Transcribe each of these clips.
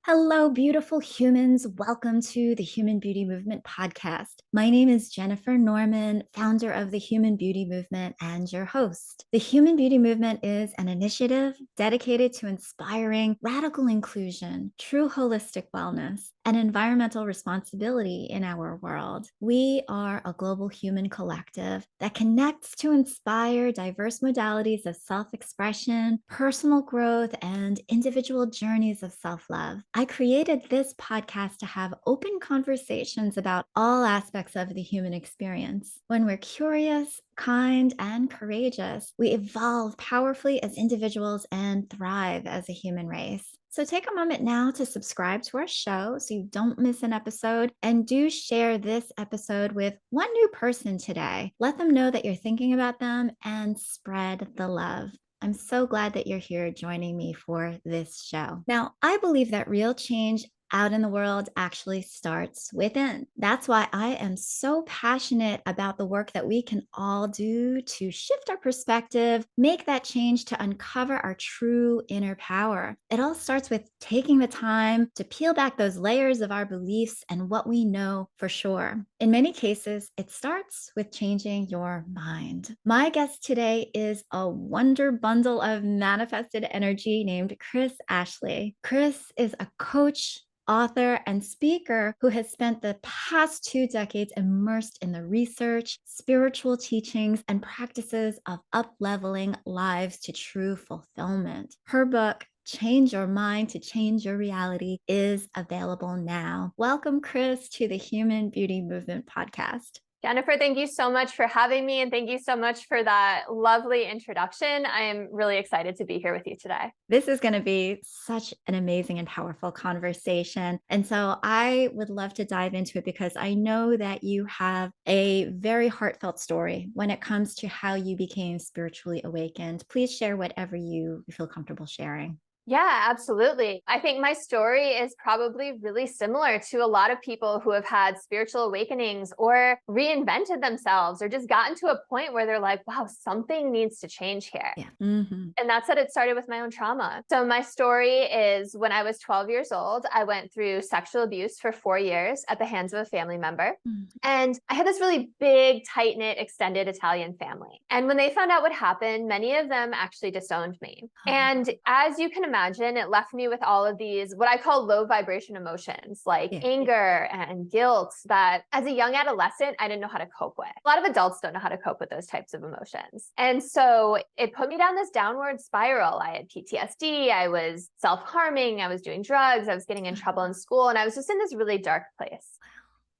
Hello, beautiful humans. Welcome to the Human Beauty Movement podcast. My name is Jennifer Norman, founder of the Human Beauty Movement and your host. The Human Beauty Movement is an initiative dedicated to inspiring radical inclusion, true holistic wellness, and environmental responsibility in our world. We are a global human collective that connects to inspire diverse modalities of self-expression, personal growth, and individual journeys of self-love. I created this podcast to have open conversations about all aspects of the human experience. When we're curious, kind, and courageous, we evolve powerfully as individuals and thrive as a human race. So take a moment now to subscribe to our show so you don't miss an episode, and do share this episode with one new person today. Let them know that you're thinking about them and spread the love. I'm so glad that you're here joining me for this show. Now, I believe that real change out in the world actually starts within. That's why I am so passionate about the work that we can all do to shift our perspective, make that change to uncover our true inner power. It all starts with taking the time to peel back those layers of our beliefs and what we know for sure. In many cases, it starts with changing your mind. My guest today is a wonder bundle of manifested energy named Kris Ashley. Kris is a coach, author, and speaker who has spent the past 2 decades immersed in the research, spiritual teachings, and practices of up-leveling lives to true fulfillment. Her book, Change Your Mind to Change Your Reality, is available now. Welcome, Kris, to the Human Beauty Movement podcast. Jennifer, thank you so much for having me, and thank you so much for that lovely introduction. I am really excited to be here with you today. This is going to be such an amazing and powerful conversation. And so I would love to dive into it because I know that you have a very heartfelt story when it comes to how you became spiritually awakened. Please share whatever you feel comfortable sharing. Yeah, absolutely. I think my story is probably really similar to a lot of people who have had spiritual awakenings or reinvented themselves or just gotten to a point where they're like, wow, something needs to change here. Yeah. Mm-hmm. And that's it started with my own trauma. So my story is when I was 12 years old, I went through sexual abuse for 4 years at the hands of a family member. Mm-hmm. And I had this really big, tight-knit, extended Italian family. And when they found out what happened, many of them actually disowned me. Oh. And as you can imagine, it left me with all of these, what I call low vibration emotions, like anger and guilt that as a young adolescent, I didn't know how to cope with. A lot of adults don't know how to cope with those types of emotions. And so it put me down this downward spiral. I had PTSD, I was self-harming, I was doing drugs, I was getting in trouble in school, and I was just in this really dark place.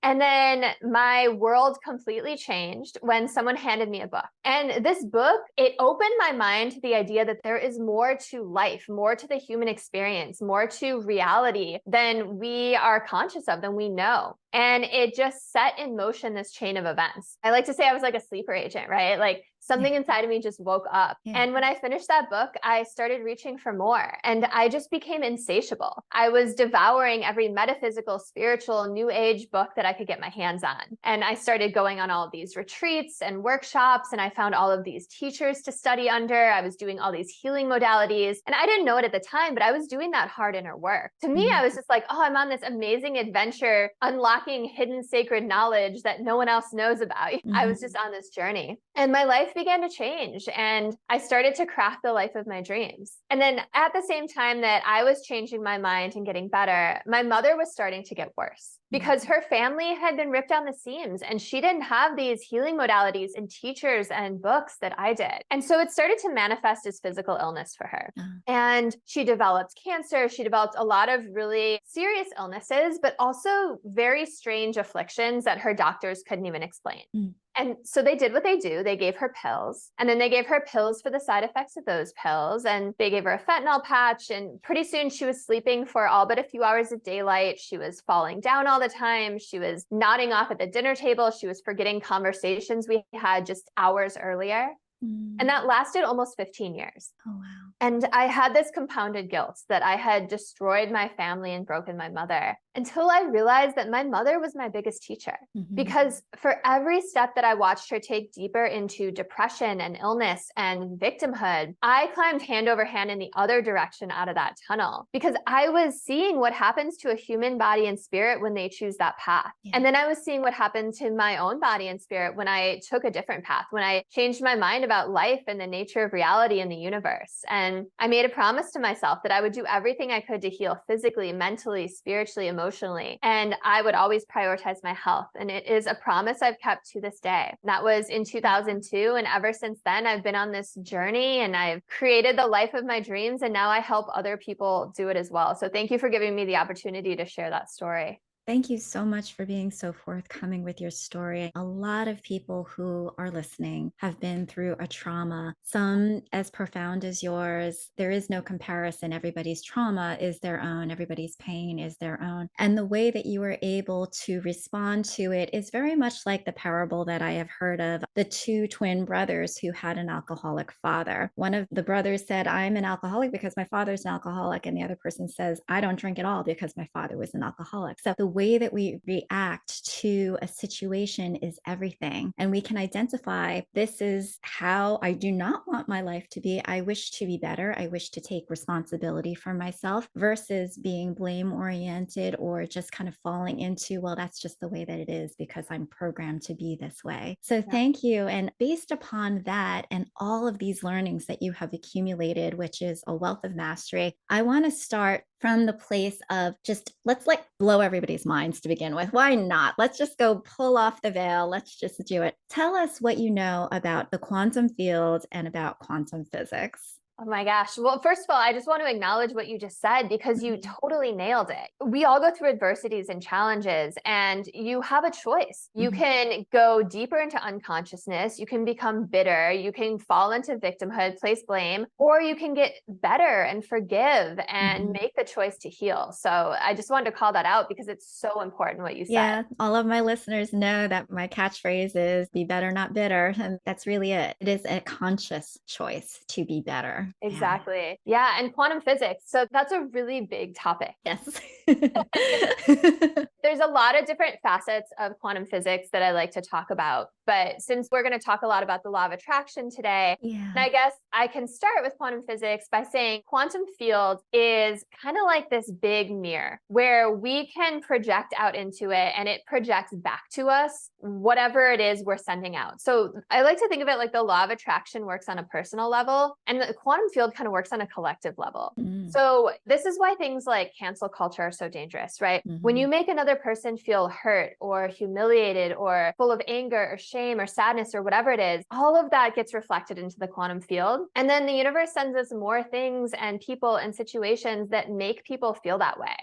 And then my world completely changed when someone handed me a book. And this book, it opened my mind to the idea that there is more to life, more to the human experience, more to reality than we are conscious of, than we know. And it just set in motion this chain of events. I like to say I was like a sleeper agent, right? Like something inside of me just woke up. And when I finished that book, I started reaching for more, and I just became insatiable. I was devouring every metaphysical, spiritual, new age book that I could get my hands on. And I started going on all of these retreats and workshops, and I found all of these teachers to study under. I was doing all these healing modalities, and I didn't know it at the time, but I was doing that hard inner work. To me, I was just like, oh, I'm on this amazing adventure, unlocking hidden sacred knowledge that no one else knows about. I was just on this journey, and my life began to change, and I started to craft the life of my dreams. And then at the same time that I was changing my mind and getting better, my mother was starting to get worse because her family had been ripped down the seams, and she didn't have these healing modalities and teachers and books that I did. And so it started to manifest as physical illness for her. And she developed cancer. She developed a lot of really serious illnesses, but also very strange afflictions that her doctors couldn't even explain. And so they did what they do. They gave her pills, and then they gave her pills for the side effects of those pills. And they gave her a fentanyl patch. And pretty soon she was sleeping for all but a few hours of daylight. She was falling down all the time. She was nodding off at the dinner table. She was forgetting conversations we had just hours earlier. And that lasted almost 15 years. Oh, wow. And I had this compounded guilt that I had destroyed my family and broken my mother. until I realized that my mother was my biggest teacher. Because for every step that I watched her take deeper into depression and illness and victimhood, I climbed hand over hand in the other direction out of that tunnel because I was seeing what happens to a human body and spirit when they choose that path. And then I was seeing what happened to my own body and spirit when I took a different path, when I changed my mind about life and the nature of reality in the universe. And I made a promise to myself that I would do everything I could to heal physically, mentally, spiritually, emotionally. And I would always prioritize my health. And it is a promise I've kept to this day. That was in 2002. And ever since then, I've been on this journey and I've created the life of my dreams. And now I help other people do it as well. So thank you for giving me the opportunity to share that story. Thank you so much for being so forthcoming with your story. A lot of people who are listening have been through a trauma, some as profound as yours. There is no comparison. Everybody's trauma is their own, everybody's pain is their own. And the way that you were able to respond to it is very much like the parable that I have heard of the two twin brothers who had an alcoholic father. One of the brothers said, I'm an alcoholic because my father's an alcoholic. And the other person says, I don't drink at all because my father was an alcoholic. So the way that we react to a situation is everything. And we can identify this is how I do not want my life to be. I wish to be better. I wish to take responsibility for myself versus being blame oriented or just kind of falling into, well, that's just the way that it is because I'm programmed to be this way. So thank you. And based upon that and all of these learnings that you have accumulated, which is a wealth of mastery, I want to start from the place of just let's like blow everybody's minds to begin with. Why not? Let's just go pull off the veil. Let's just do it. Tell us what you know about the quantum field and about quantum physics. Oh my gosh. Well, first of all, I just want to acknowledge what you just said because you totally nailed it. We all go through adversities and challenges, and you have a choice. You can go deeper into unconsciousness. You can become bitter. You can fall into victimhood, place blame, or you can get better and forgive and make the choice to heal. So I just wanted to call that out because it's so important what you said. Yeah, all of my listeners know that my catchphrase is be better, not bitter. And that's really it. It is a conscious choice to be better. Exactly. Yeah. And quantum physics. So that's a really big topic. Yes. There's a lot of different facets of quantum physics that I like to talk about. But since we're going to talk a lot about the law of attraction today, I guess I can start with quantum physics by saying quantum field is kind of like this big mirror where we can project out into it and it projects back to us whatever it is we're sending out. So I like to think of it like the law of attraction works on a personal level and the quantum field kind of works on a collective level. So this is why things like cancel culture are so dangerous, right? When you make another person feel hurt or humiliated or full of anger or shame or sadness or whatever it is, all of that gets reflected into the quantum field. And then the universe sends us more things and people and situations that make people feel that way.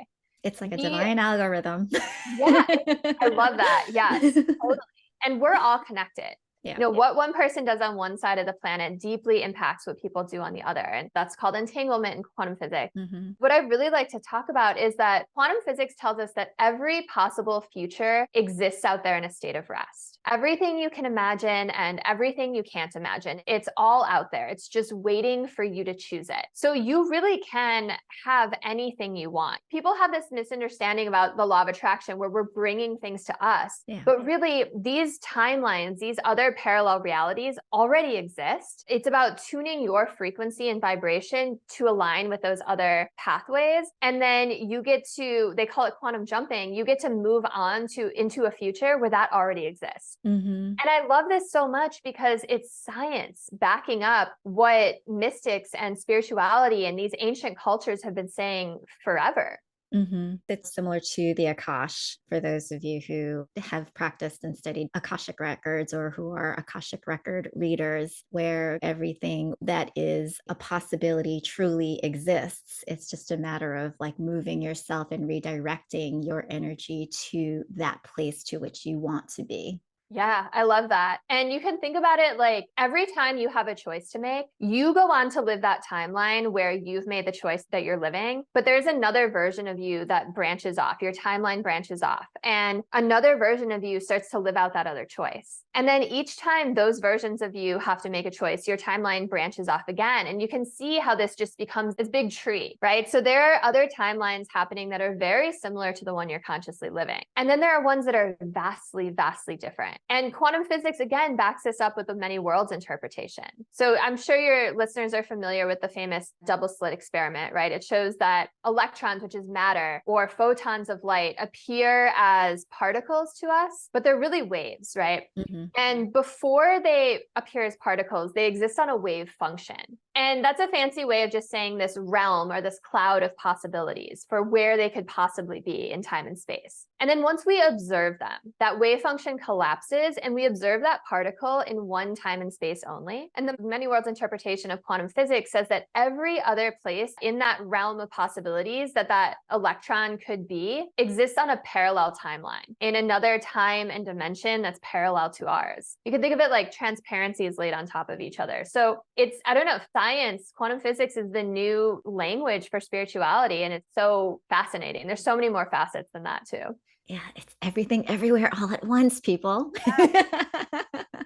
It's like a divine algorithm. Yeah, I love that. Yes, totally. And we're all connected. Yeah. You know, what one person does on one side of the planet deeply impacts what people do on the other. And that's called entanglement in quantum physics. What I really like to talk about is that quantum physics tells us that every possible future exists out there in a state of rest. Everything you can imagine and everything you can't imagine, it's all out there. It's just waiting for you to choose it. So you really can have anything you want. People have this misunderstanding about the law of attraction where we're bringing things to us. But really, these timelines, these other parallel realities already exist. It's about tuning your frequency and vibration to align with those other pathways. And then you get to, they call it quantum jumping, you get to move on into a future where that already exists. And I love this so much because it's science backing up what mystics and spirituality and these ancient cultures have been saying forever. It's similar to the Akash for those of you who have practiced and studied Akashic records or who are Akashic record readers, where everything that is a possibility truly exists. It's just a matter of like moving yourself and redirecting your energy to that place to which you want to be. Yeah, I love that. And you can think about it like every time you have a choice to make, you go on to live that timeline where you've made the choice that you're living. But there's another version of you that branches off, your timeline branches off, and another version of you starts to live out that other choice. And then each time those versions of you have to make a choice, your timeline branches off again. And you can see how this just becomes this big tree, right? So there are other timelines happening that are very similar to the one you're consciously living. And then there are ones that are vastly, vastly different. And quantum physics, again, backs this up with the many worlds interpretation. So I'm sure your listeners are familiar with the famous double slit experiment, right? It shows that electrons, which is matter, or photons of light appear as particles to us, but they're really waves, right? Mm-hmm. And before they appear as particles, they exist on a wave function. And that's a fancy way of just saying this realm or this cloud of possibilities for where they could possibly be in time and space. And then once we observe them, that wave function collapses and we observe that particle in one time and space only. And the many worlds interpretation of quantum physics says that every other place in that realm of possibilities that that electron could be exists on a parallel timeline in another time and dimension that's parallel to ours. You can think of it like transparency is laid on top of each other. So it's, I don't know, science, quantum physics is the new language for spirituality. And it's so fascinating. There's so many more facets than that too. Yeah, it's everything everywhere all at once, people.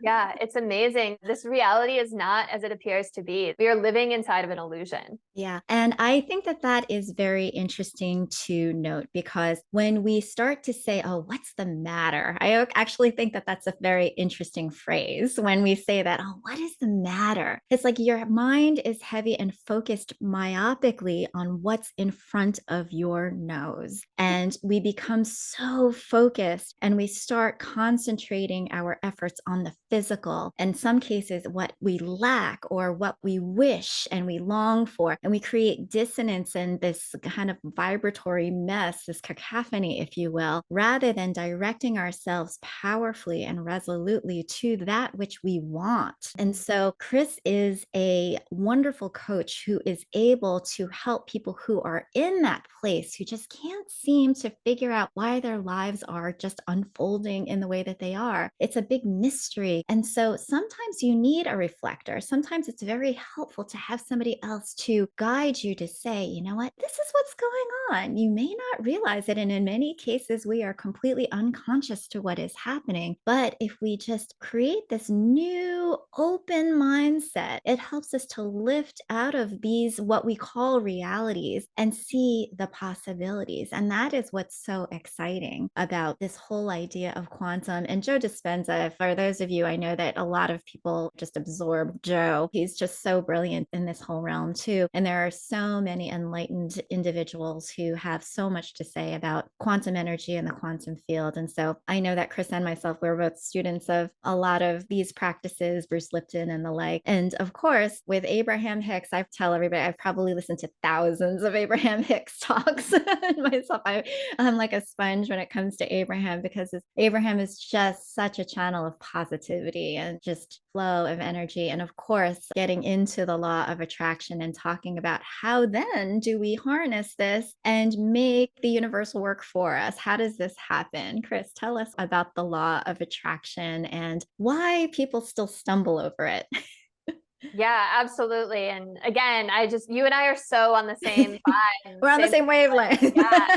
Yeah, it's amazing. This reality is not as it appears to be. We are living inside of an illusion. Yeah. And I think that that is very interesting to note because when we start to say, oh, what's the matter? I actually think that that's a very interesting phrase when we say that, oh, what is the matter? It's like your mind is heavy and focused myopically on what's in front of your nose. And we become so focused and we start concentrating our efforts on the physical, in some cases, what we lack or what we wish and we long for. And we create dissonance and this kind of vibratory mess, this cacophony, if you will, rather than directing ourselves powerfully and resolutely to that which we want. And so Kris is a wonderful coach who is able to help people who are in that place who just can't seem to figure out why their lives are just unfolding in the way that they are. It's a big mystery. And so sometimes you need a reflector. Sometimes it's very helpful to have somebody else to guide you to say, you know what, this is what's going on. You may not realize it. And in many cases, we are completely unconscious to what is happening. But if we just create this new open mindset, it helps us to lift out of these, what we call realities, and see the possibilities. And that is what's so exciting about this whole idea of quantum. And Joe Dispenza, for those of you, I know that a lot of people just absorb Joe. He's just so brilliant in this whole realm too. And there are so many enlightened individuals who have so much to say about quantum energy and the quantum field. And so I know that Kris and myself, we're both students of a lot of these practices, Bruce Lipton and the like. And of course, with Abraham Hicks, I tell everybody I've probably listened to thousands of Abraham Hicks talks myself. I'm like a sponge when it comes to Abraham because Abraham is just such a channel of positivity and just flow of energy. And of course, getting into the law of attraction and talking about how then do we harness this and make the universal work for us? How does this happen? Kris, tell us about the law of attraction and why people still stumble over it. Yeah, absolutely. And again, you and I are so on the same vibe. We're on the same wavelength. Yeah,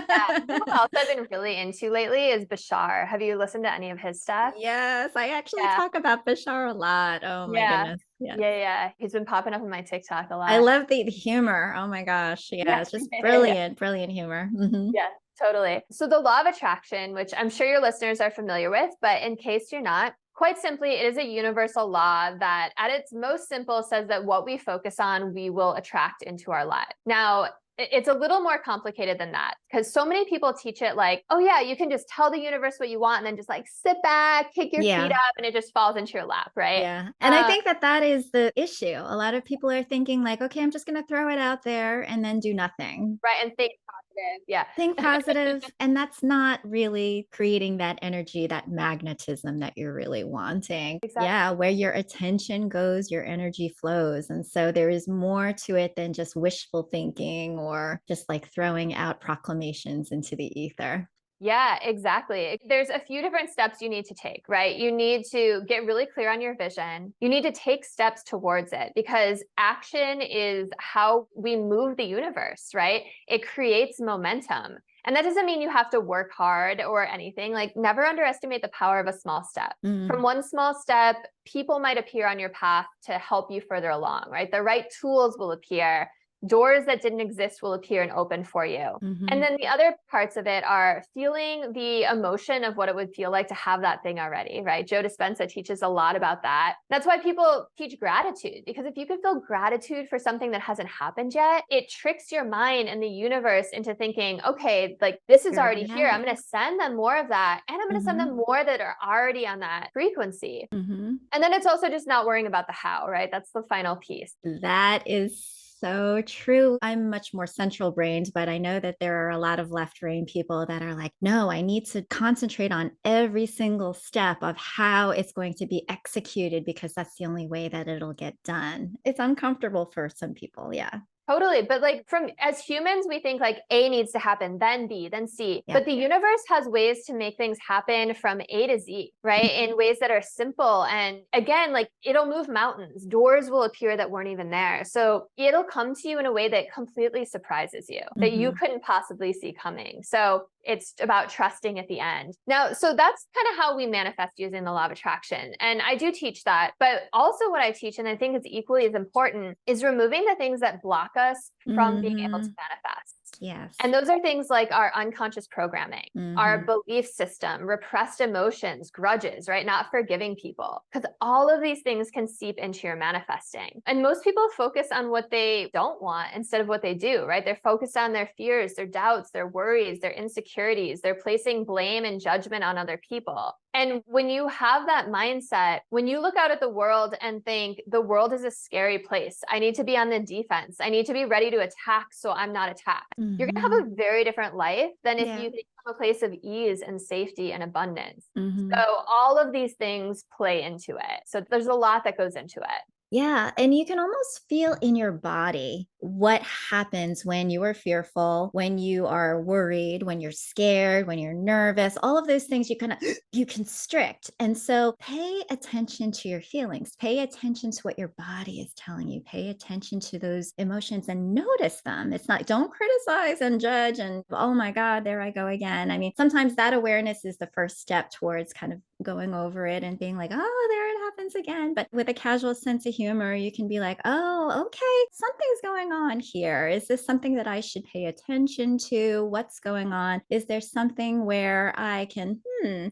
yeah. You know what else I've been really into lately is Bashar. Have you listened to any of his stuff? Yes, I actually Yeah, talk about Bashar a lot. Oh my yeah, goodness. Yeah. yeah. He's been popping up in my TikTok a I lot. love the humor. Oh my gosh. Yeah, Yeah, it's just yeah. brilliant, brilliant humor. Mhm. Yeah, totally. So the law of attraction, which I'm sure your listeners are familiar with, but in case you're not, quite simply, it is a universal law that at its most simple says that what we focus on, we will attract into our life. Now, it's a little more complicated than that because so many people teach it like, oh yeah, you can just tell the universe what you want and then just like sit back, kick your feet Yeah. up and it just falls into your lap, right? Yeah. And I think that that is the issue. A lot of people are thinking like, okay, I'm just going to throw it out there and then do nothing. Right. And think positive. Yeah. Think positive, and that's not really creating that energy, that magnetism that you're really wanting. Exactly. Yeah, where your attention goes, your energy flows. And so there is more to it than just wishful thinking or just like throwing out proclamations into the ether. Yeah, exactly. There's a few different steps you need to take, right? You need to get really clear on your vision. You need to take steps towards it because action is how we move the universe, right? It creates momentum. And that doesn't mean you have to work hard or anything. Like, never underestimate the power of a small step. From one small step, people might appear on your path to help you further along, right? The right tools will appear. Doors that didn't exist will appear and open for you. And then the other parts of it are feeling the emotion of what it would feel like to have that thing already, right? Joe Dispenza teaches a lot about that. That's why people teach gratitude, because if you could feel gratitude for something that hasn't happened yet, it tricks your mind and the universe into thinking, okay, like this is already here. I'm going to send them more of that. And I'm going to send them more that are already on that frequency. And then it's also just not worrying about the how, right? That's the final piece. That is so true. I'm much more central brained, but I know that there are a lot of left brain people that are like, no, I need to concentrate on every single step of how it's going to be executed because that's the only way that it'll get done. It's uncomfortable for some people. Yeah. Totally. But like as humans, we think like A needs to happen, then B, then C. Yeah. But the universe has ways to make things happen from A to Z, right? In ways that are simple. And again, like it'll move mountains. Doors will appear that weren't even there. So it'll come to you in a way that completely surprises you, that you couldn't possibly see coming. So it's about trusting at the end. Now, so that's kind of how we manifest using the law of attraction. And I do teach that. But also what I teach, and I think it's equally as important, is removing the things that block us from being able to manifest. Yes. And those are things like our unconscious programming, our belief system, repressed emotions, grudges, right? Not forgiving people, because all of these things can seep into your manifesting. And most people focus on what they don't want instead of what they do, right? They're focused on their fears, their doubts, their worries, their insecurities. They're placing blame and judgment on other people. And when you have that mindset, when you look out at the world and think the world is a scary place, I need to be on the defense. I need to be ready to attack so I'm not attacked. You're going to have a very different life than if you think from a place of ease and safety and abundance. So all of these things play into it. So there's a lot that goes into it. Yeah. And you can almost feel in your body what happens when you are fearful, when you are worried, when you're scared, when you're nervous, all of those things you constrict. And so pay attention to your feelings, pay attention to what your body is telling you, pay attention to those emotions and notice them. It's not, don't criticize and judge and, oh my God, there I go again. I mean, sometimes that awareness is the first step towards kind of going over it and being like, oh, there it happens again. But with a casual sense of humor, you can be like, oh, okay, something's going on here. Is this something that I should pay attention to? What's going on? Is there something where I can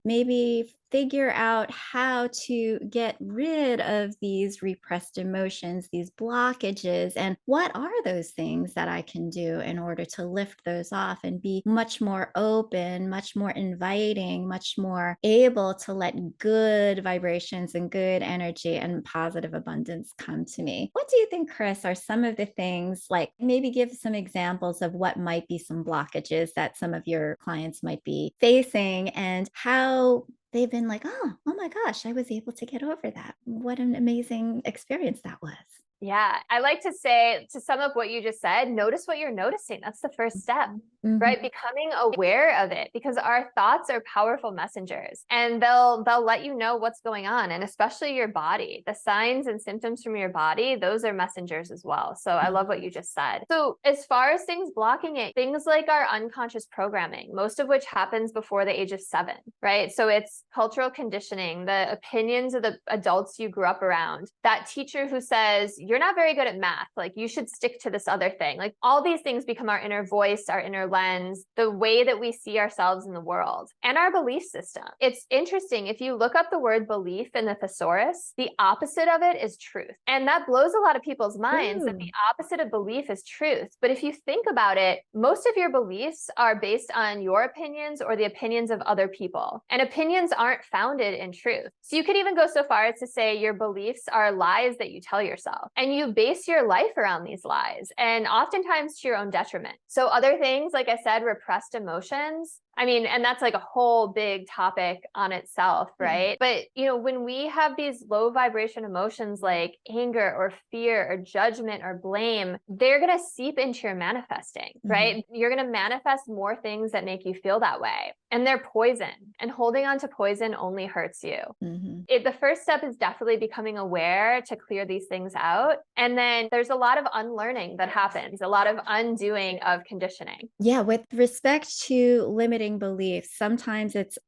maybe figure out how to get rid of these repressed emotions, these blockages, and what are those things that I can do in order to lift those off and be much more open, much more inviting, much more able to let good vibrations and good energy and positive abundance come to me. What do you think, Kris, are some of the things, like maybe give some examples of what might be some blockages that some of your clients might be facing and how they've been like, oh my gosh, I was able to get over that. What an amazing experience that was. Yeah. I like to say, to sum up what you just said, notice what you're noticing. That's the first step, right? Becoming aware of it, because our thoughts are powerful messengers and they'll let you know what's going on. And especially your body, the signs and symptoms from your body, those are messengers as well. So I love what you just said. So as far as things blocking it, things like our unconscious programming, most of which happens before the age of 7, right? So it's cultural conditioning, the opinions of the adults you grew up around, that teacher who says, you're not very good at math, like you should stick to this other thing. Like all these things become our inner voice, our inner lens, the way that we see ourselves in the world, and our belief system. It's interesting. If you look up the word belief in the thesaurus, the opposite of it is truth. And that blows a lot of people's minds that the opposite of belief is truth. But if you think about it, most of your beliefs are based on your opinions or the opinions of other people. And opinions aren't founded in truth. So you could even go so far as to say your beliefs are lies that you tell yourself. And you base your life around these lies, and oftentimes to your own detriment. So other things, like I said, repressed emotions. I mean, and that's like a whole big topic on itself, right? But, when we have these low vibration emotions like anger or fear or judgment or blame, they're going to seep into your manifesting, right? You're going to manifest more things that make you feel that way. And they're poison. And holding on to poison only hurts you. The first step is definitely becoming aware to clear these things out. And then there's a lot of unlearning that happens, a lot of undoing of conditioning. Yeah, with respect to limiting beliefs, sometimes it's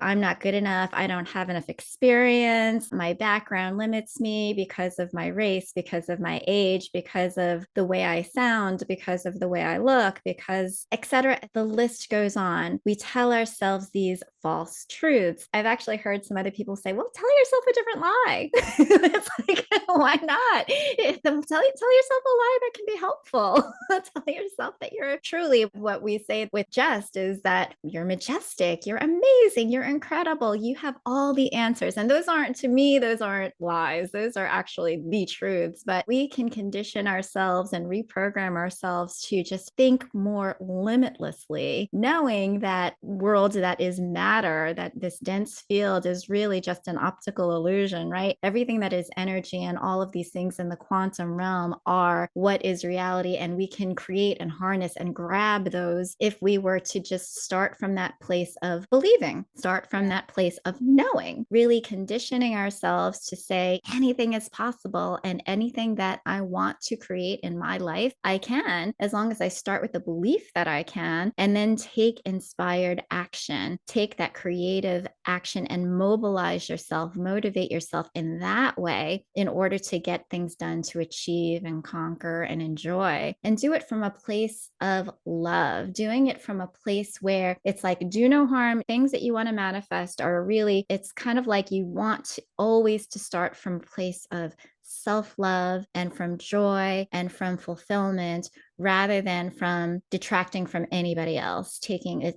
I'm not good enough, I don't have enough experience, my background limits me because of my race, because of my age, because of the way I sound, because of the way I look, because etc. The list goes on. We tell ourselves these false truths. I've actually heard some other people say, well, tell yourself a different lie. It's like, why not? Tell yourself a lie that can be helpful. Tell yourself that you're truly, what we say with jest is that you're majestic, you're amazing, you're incredible, you have all the answers. And those aren't, to me, those aren't lies. Those are actually the truths. But we can condition ourselves and reprogram ourselves to just think more limitlessly, knowing that world that is matter, that this dense field is really just an optical illusion, right? Everything that is energy and all of these things in the quantum realm are what is reality. And we can create and harness and grab those if we were to just start from that place of believing, start from that place of knowing, really conditioning ourselves to say anything is possible and anything that I want to create in my life, I can, as long as I start with the belief that I can, and then take inspired action, take that creative action and mobilize yourself, motivate yourself in that way in order to get things done, to achieve and conquer and enjoy, and do it from a place of love, doing it from a place where it's like, do no harm. Things that you want to manifest are really, it's kind of like you want always to start from a place of self-love and from joy and from fulfillment, rather than from detracting from anybody else.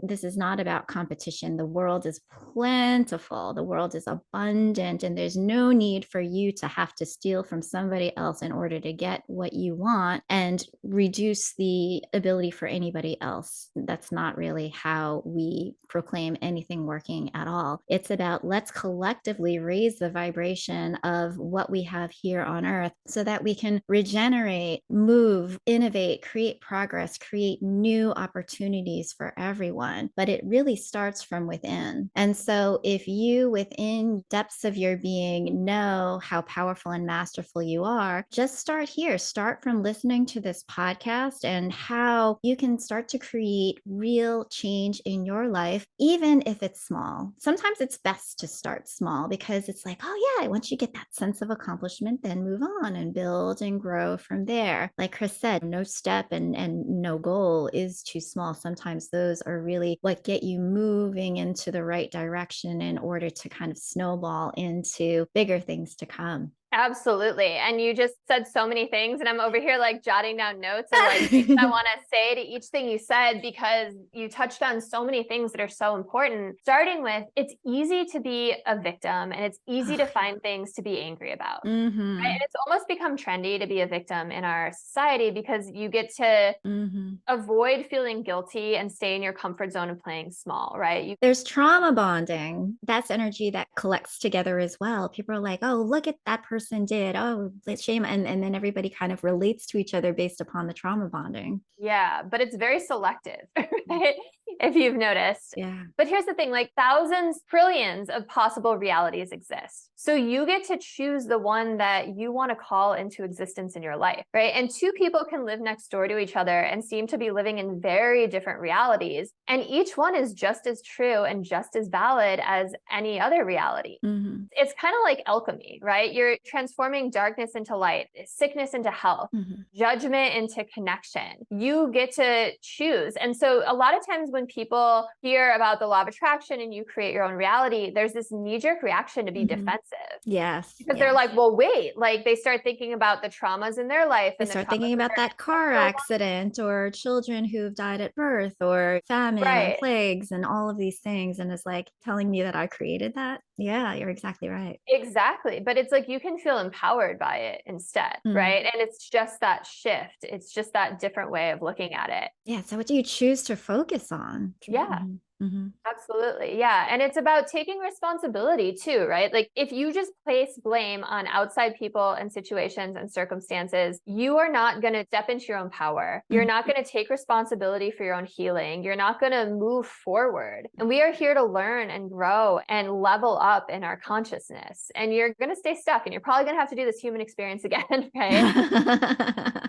This is not about competition. The world is plentiful, the world is abundant, and there's no need for you to have to steal from somebody else in order to get what you want and reduce the ability for anybody else. That's not really how we proclaim anything working at all. It's about, let's collectively raise the vibration of what we have here on earth so that we can regenerate, move, innovate, create progress, create new opportunities for everyone. But it really starts from within. And so if you, within depths of your being, know how powerful and masterful you are, just start here. Start from listening to this podcast and how you can start to create real change in your life, even if it's small. Sometimes it's best to start small because it's like, oh yeah, once you get that sense of accomplishment, then move on and build and grow from there. Like Kris said, no step and no goal is too small. Sometimes those are really what get you moving into the right direction in order to kind of snowball into bigger things to come. Absolutely. And you just said so many things, and I'm over here like jotting down notes and like things I want to say to each thing you said, because you touched on so many things that are so important. Starting with, it's easy to be a victim and it's easy to find things to be angry about. Right? And it's almost become trendy to be a victim in our society because you get to avoid feeling guilty and stay in your comfort zone of playing small, right? There's trauma bonding. That's energy that collects together as well. People are like, oh, look at that person did. Oh, shame. And then everybody kind of relates to each other based upon the trauma bonding. Yeah, but it's very selective, right? If you've noticed. Yeah. But here's the thing, like thousands, trillions of possible realities exist. So you get to choose the one that you want to call into existence in your life, right? And two people can live next door to each other and seem to be living in very different realities. And each one is just as true and just as valid as any other reality. It's kind of like alchemy, right? You're transforming darkness into light, sickness into health, judgment into connection. You get to choose. And so a lot of times when people hear about the law of attraction and you create your own reality, there's this knee-jerk reaction to be defensive. Yes. Because they're like, well, wait, like they start thinking about the traumas in their life. They start thinking about that car accident or children who've died at birth or famine and plagues and all of these things. And it's like telling me that I created that. Yeah, you're exactly right. Exactly. But it's like you can feel empowered by it instead, right? And it's just that shift. It's just that different way of looking at it. Yeah. So what do you choose to focus on? Yeah. Absolutely. Yeah. And it's about taking responsibility too, right? Like if you just place blame on outside people and situations and circumstances, you are not going to step into your own power. You're not going to take responsibility for your own healing. You're not going to move forward. And we are here to learn and grow and level up in our consciousness. And you're going to stay stuck and you're probably going to have to do this human experience again, right?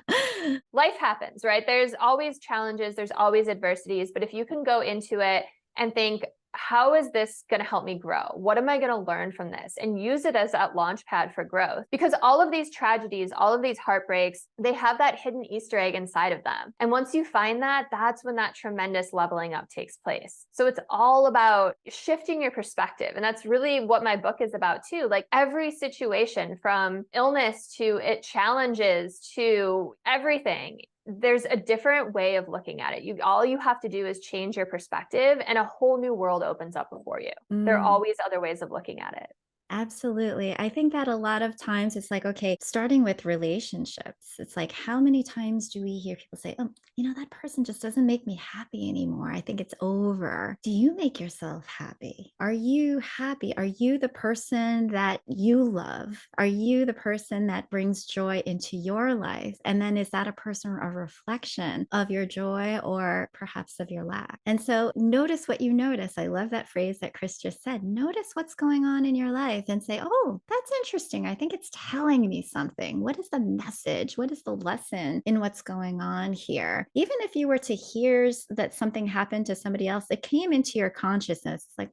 Life happens, right? There's always challenges, there's always adversities. But if you can go into it and think, how is this going to help me grow? What am I going to learn from this? And use it as that launch pad for growth. Because all of these tragedies, all of these heartbreaks, they have that hidden Easter egg inside of them. And once you find that, that's when that tremendous leveling up takes place. So it's all about shifting your perspective. And that's really what my book is about too. Like every situation from illness to it challenges to everything, there's a different way of looking at it. All you have to do is change your perspective and a whole new world opens up before you. There are always other ways of looking at it. Absolutely. I think that a lot of times it's like, okay, starting with relationships, it's like, how many times do we hear people say, oh, that person just doesn't make me happy anymore. I think it's over. Do you make yourself happy? Are you happy? Are you the person that you love? Are you the person that brings joy into your life? And then is that a person a reflection of your joy or perhaps of your lack? And so notice what you notice. I love that phrase that Kris just said. Notice what's going on in your life and say, oh, that's interesting. I think it's telling me something. What is the message? What is the lesson in what's going on here? Even if you were to hear that something happened to somebody else, it came into your consciousness. It's like,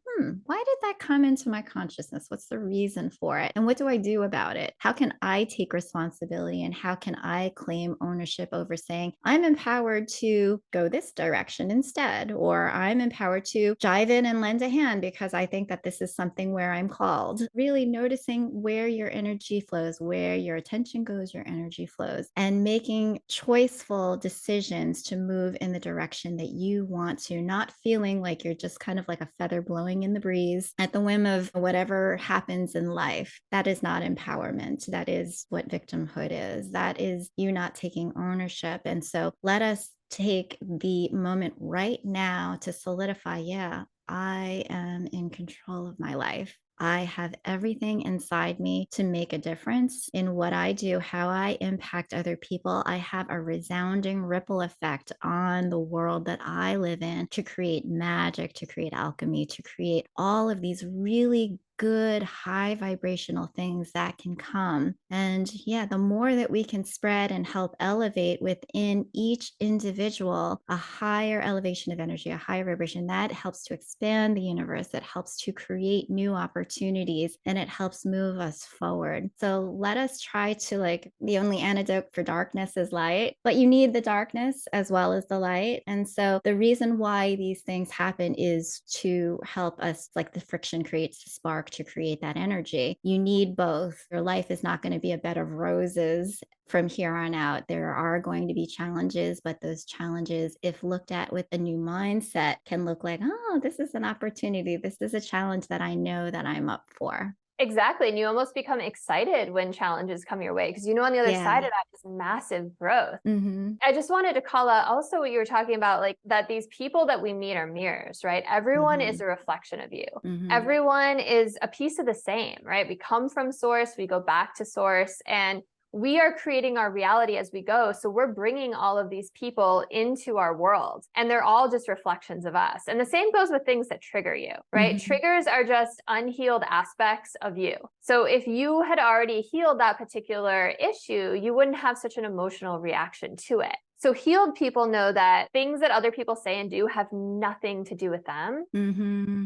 why did that come into my consciousness? What's the reason for it? And what do I do about it? How can I take responsibility and how can I claim ownership over saying, I'm empowered to go this direction instead, or I'm empowered to dive in and lend a hand because I think that this is something where I'm called. Really noticing where your energy flows, where your attention goes, your energy flows, and making choiceful decisions to move in the direction that you want to, not feeling like you're just kind of like a feather blowing in the breeze at the whim of whatever happens in life. That is not empowerment. That is what victimhood is. That is you not taking ownership. And so let us take the moment right now to solidify, yeah, I am in control of my life. I have everything inside me to make a difference in what I do, how I impact other people. I have a resounding ripple effect on the world that I live in to create magic, to create alchemy, to create all of these really good high vibrational things that can come. And yeah, the more that we can spread and help elevate within each individual a higher elevation of energy, a higher vibration, that helps to expand the universe. It helps to create new opportunities and it helps move us forward. So let us try to, like, the only antidote for darkness is light, but you need the darkness as well as the light. And so the reason why these things happen is to help us, like the friction creates the spark to create that energy. You need both. Your life is not going to be a bed of roses from here on out. There are going to be challenges, but those challenges, if looked at with a new mindset, can look like, oh, this is an opportunity. This is a challenge that I know that I'm up for. Exactly. And you almost become excited when challenges come your way because on the other side of that is massive growth. I just wanted to call out also what you were talking about, like that these people that we meet are mirrors, right? Everyone is a reflection of you. Everyone is a piece of the same, right? We come from source, we go back to source, and we are creating our reality as we go. So we're bringing all of these people into our world and they're all just reflections of us. And the same goes with things that trigger you, right? Triggers are just unhealed aspects of you. So if you had already healed that particular issue, you wouldn't have such an emotional reaction to it. So healed people know that things that other people say and do have nothing to do with them.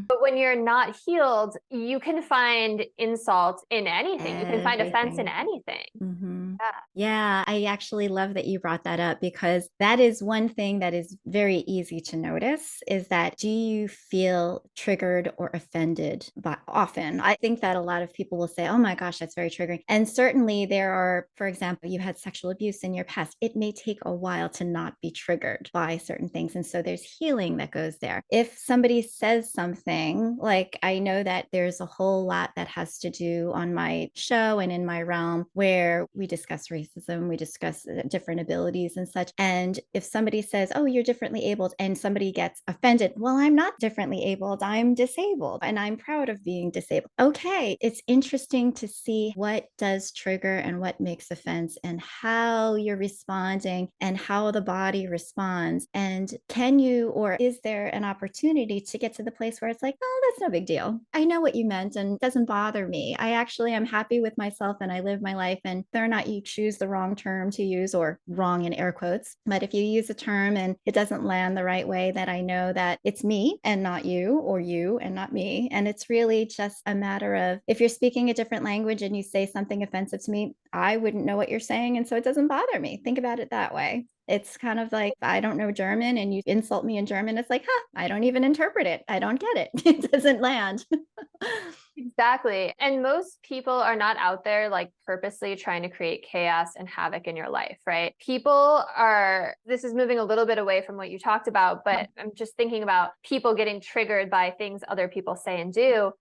But when you're not healed, you can find insult in anything. You can find offense in anything. Yeah, I actually love that you brought that up because that is one thing that is very easy to notice is that do you feel triggered or offended by often? I think that a lot of people will say, oh my gosh, that's very triggering. And certainly there are, for example, you had sexual abuse in your past. It may take a while to not be triggered by certain things. And so there's healing that goes there. If somebody says something, like I know that there's a whole lot that has to do on my show and in my realm where we discuss discuss racism, we discuss different abilities and such. And if somebody says, oh, you're differently abled, and somebody gets offended, well, I'm not differently abled, I'm disabled, and I'm proud of being disabled. Okay, it's interesting to see what does trigger and what makes offense and how you're responding and how the body responds. And can you, or is there an opportunity to get to the place where it's like, oh, that's no big deal. I know what you meant and it doesn't bother me. I actually am happy with myself and I live my life. And whether or not you choose the wrong term to use, or wrong in air quotes, but if you use a term and it doesn't land the right way, that I know that it's me and not you, or you and not me. And it's really just a matter of, if you're speaking a different language and you say something offensive to me, I wouldn't know what you're saying. And so it doesn't bother me. Think about it that way. It's kind of like, I don't know German and you insult me in German. It's like, I don't even interpret it. I don't get it. It doesn't land. Exactly. And most people are not out there like purposely trying to create chaos and havoc in your life, right? People are, this is moving a little bit away from what you talked about, but I'm just thinking about people getting triggered by things other people say and do.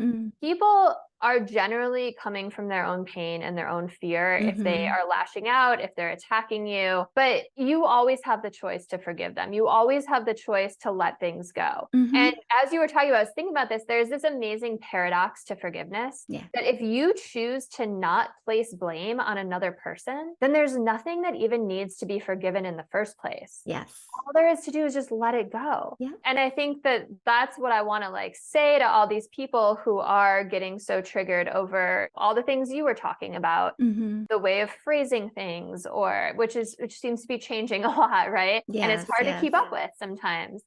People are generally coming from their own pain and their own fear if they are lashing out, if they're attacking you. But you always have the choice to forgive them. You always have the choice to let things go. And as you were talking about, I was thinking about this, there's this amazing paradox to forgiveness. That if you choose to not place blame on another person, then there's nothing that even needs to be forgiven in the first place. All there is to do is just let it go. And I think that that's what I want to like say to all these people who are getting so triggered over all the things you were talking about, the way of phrasing things, or which seems to be changing a lot, right? And it's hard to keep up with sometimes.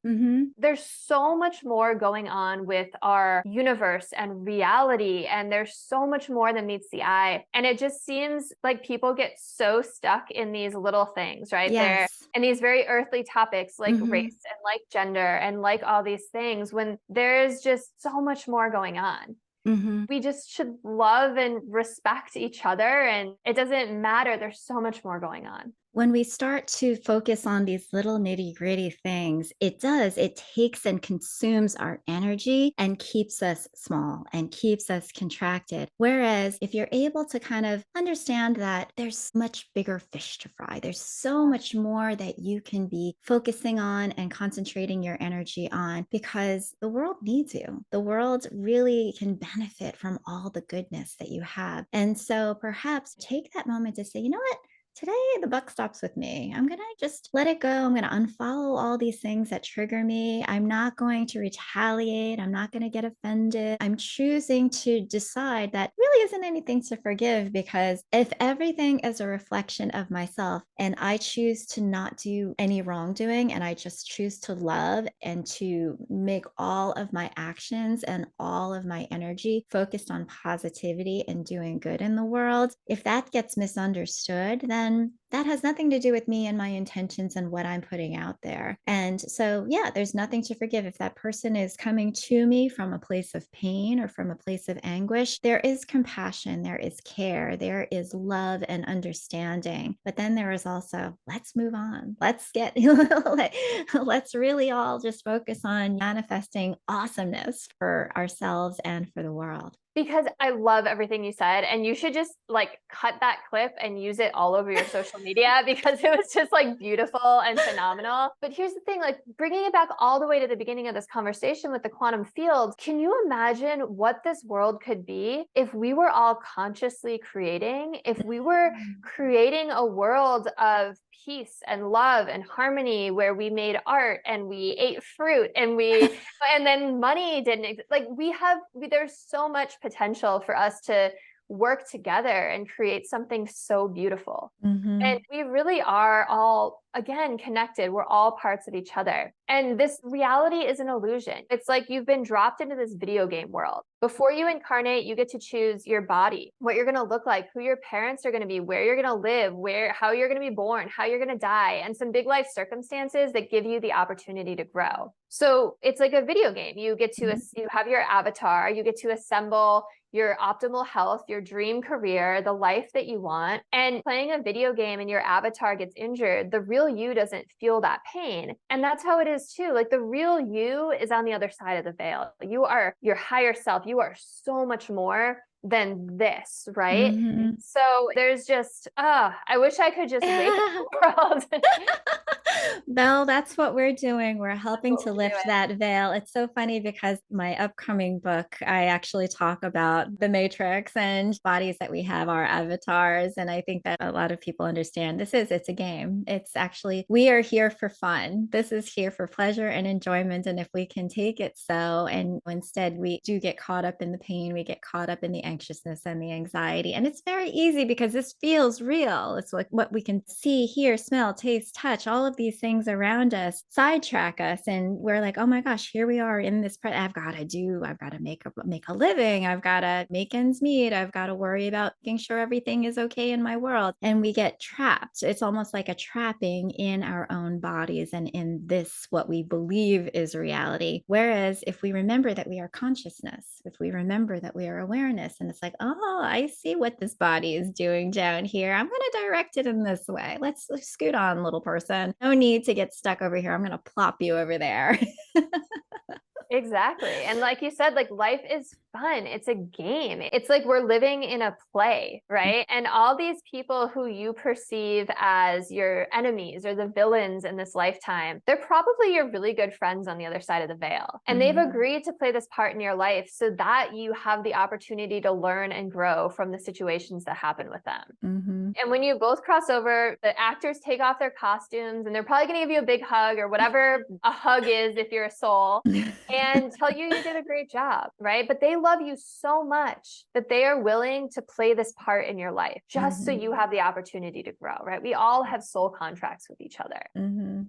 There's so much more going on with our universe and reality, and there's so much more than meets the eye. And it just seems like people get so stuck in these little things, right? They're in these very earthly topics like race and like gender and like all these things, when there's just so much more going on. We just should love and respect each other, and it doesn't matter. There's so much more going on. When we start to focus on these little nitty gritty things, it takes and consumes our energy and keeps us small and keeps us contracted. Whereas if you're able to kind of understand that there's much bigger fish to fry, there's so much more that you can be focusing on and concentrating your energy on, because the world needs you. The world really can benefit from all the goodness that you have. And so perhaps take that moment to say, you know what? Today, the buck stops with me. I'm going to just let it go. I'm going to unfollow all these things that trigger me. I'm not going to retaliate. I'm not going to get offended. I'm choosing to decide that really isn't anything to forgive, because if everything is a reflection of myself and I choose to not do any wrongdoing and I just choose to love and to make all of my actions and all of my energy focused on positivity and doing good in the world, if that gets misunderstood, then that has nothing to do with me and my intentions and what I'm putting out there. And so, yeah, there's nothing to forgive. If that person is coming to me from a place of pain or from a place of anguish, there is compassion, there is care, there is love and understanding. But then there is also, let's move on. Let's get, let's really all just focus on manifesting awesomeness for ourselves and for the world. Because I love everything you said, and you should just like cut that clip and use it all over your social media, because it was just like beautiful and phenomenal. But here's the thing, like bringing it back all the way to the beginning of this conversation with the quantum field, can you imagine what this world could be if we were all consciously creating, if we were creating a world of peace and love and harmony, where we made art and we ate fruit and and then money didn't exist. Like there's so much potential for us to work together and create something so beautiful. And we really are all, again, connected. We're all parts of each other. And this reality is an illusion. It's like you've been dropped into this video game world. Before you incarnate, you get to choose your body, what you're going to look like, who your parents are going to be, where you're going to live, how you're going to be born, how you're going to die, and some big life circumstances that give you the opportunity to grow. So it's like a video game. You get to, you have your avatar, you get to assemble your optimal health, your dream career, the life that you want. And playing a video game and your avatar gets injured, the real you doesn't feel that pain. And that's how it is too. Like the real you is on the other side of the veil. You are your higher self. You are so much more than this, right? So there's just, I wish I could just wake up the world. Well, that's what we're doing. We're helping to we're lift doing. that veil. It's so funny because my upcoming book, I actually talk about the matrix and bodies that we have, our avatars. And I think that a lot of people understand it's a game. It's actually, we are here for fun. This is here for pleasure and enjoyment. And if we can take it so, and instead we do get caught up in the pain, we get caught up in the anxiousness and the anxiety. And it's very easy because this feels real. It's like what we can see, hear, smell, taste, touch, all of these things around us sidetrack us. And we're like, oh my gosh, here we are in this. I've got to make a living. I've got to make ends meet. I've got to worry about making sure everything is okay in my world. And we get trapped. It's almost like a trapping in our own bodies and in this, what we believe is reality. Whereas if we remember that we are consciousness, if we remember that we are awareness, and it's like, oh, I see what this body is doing down here. I'm going to direct it in this way. Let's scoot on, little person. No need to get stuck over here. I'm going to plop you over there. Exactly. And like you said, like life is fun. It's a game. It's like we're living in a play, right? And all these people who you perceive as your enemies or the villains in this lifetime, they're probably your really good friends on the other side of the veil. And they've agreed to play this part in your life so that you have the opportunity to learn and grow from the situations that happen with them. And when you both cross over, the actors take off their costumes and they're probably going to give you a big hug or whatever a hug is if you're a soul. And tell you did a great job, right? But they love you so much that they are willing to play this part in your life just so you have the opportunity to grow, right? We all have soul contracts with each other.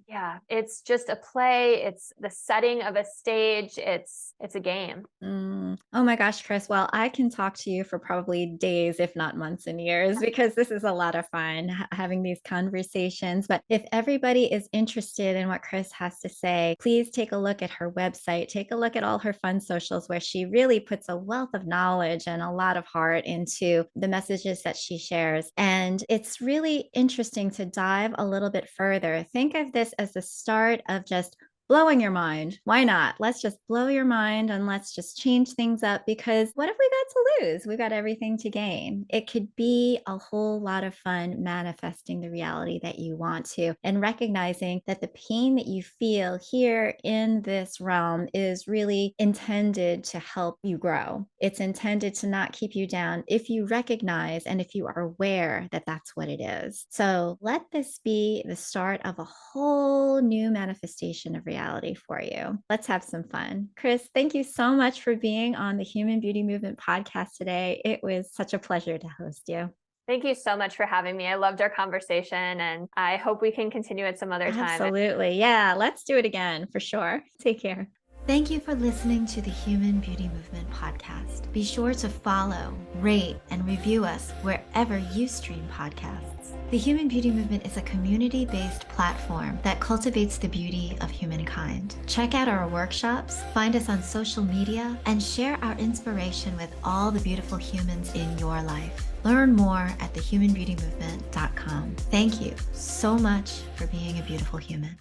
Yeah, it's just a play. It's the setting of a stage. It's a game. Oh my gosh, Kris. Well, I can talk to you for probably days, if not months and years, because this is a lot of fun having these conversations. But if everybody is interested in what Kris has to say, please take a look at her website, take a look at all her fun socials where she really puts a wealth of knowledge and a lot of heart into the messages that she shares. And it's really interesting to dive a little bit further. Think of this as the start of just blowing your mind. Why not? Let's just blow your mind and let's just change things up, because what have we got to lose? We've got everything to gain. It could be a whole lot of fun manifesting the reality that you want to, and recognizing that the pain that you feel here in this realm is really intended to help you grow. It's intended to not keep you down if you recognize and if you are aware that that's what it is. So let this be the start of a whole new manifestation of reality for you. Let's have some fun. Kris, thank you so much for being on the Human Beauty Movement podcast today. It was such a pleasure to host you. Thank you so much for having me. I loved our conversation and I hope we can continue it some other time. Absolutely. Yeah, let's do it again for sure. Take care. Thank you for listening to the Human Beauty Movement podcast. Be sure to follow, rate, and review us wherever you stream podcasts. The Human Beauty Movement is a community-based platform that cultivates the beauty of humankind. Check out our workshops, find us on social media, and share our inspiration with all the beautiful humans in your life. Learn more at thehumanbeautymovement.com. Thank you so much for being a beautiful human.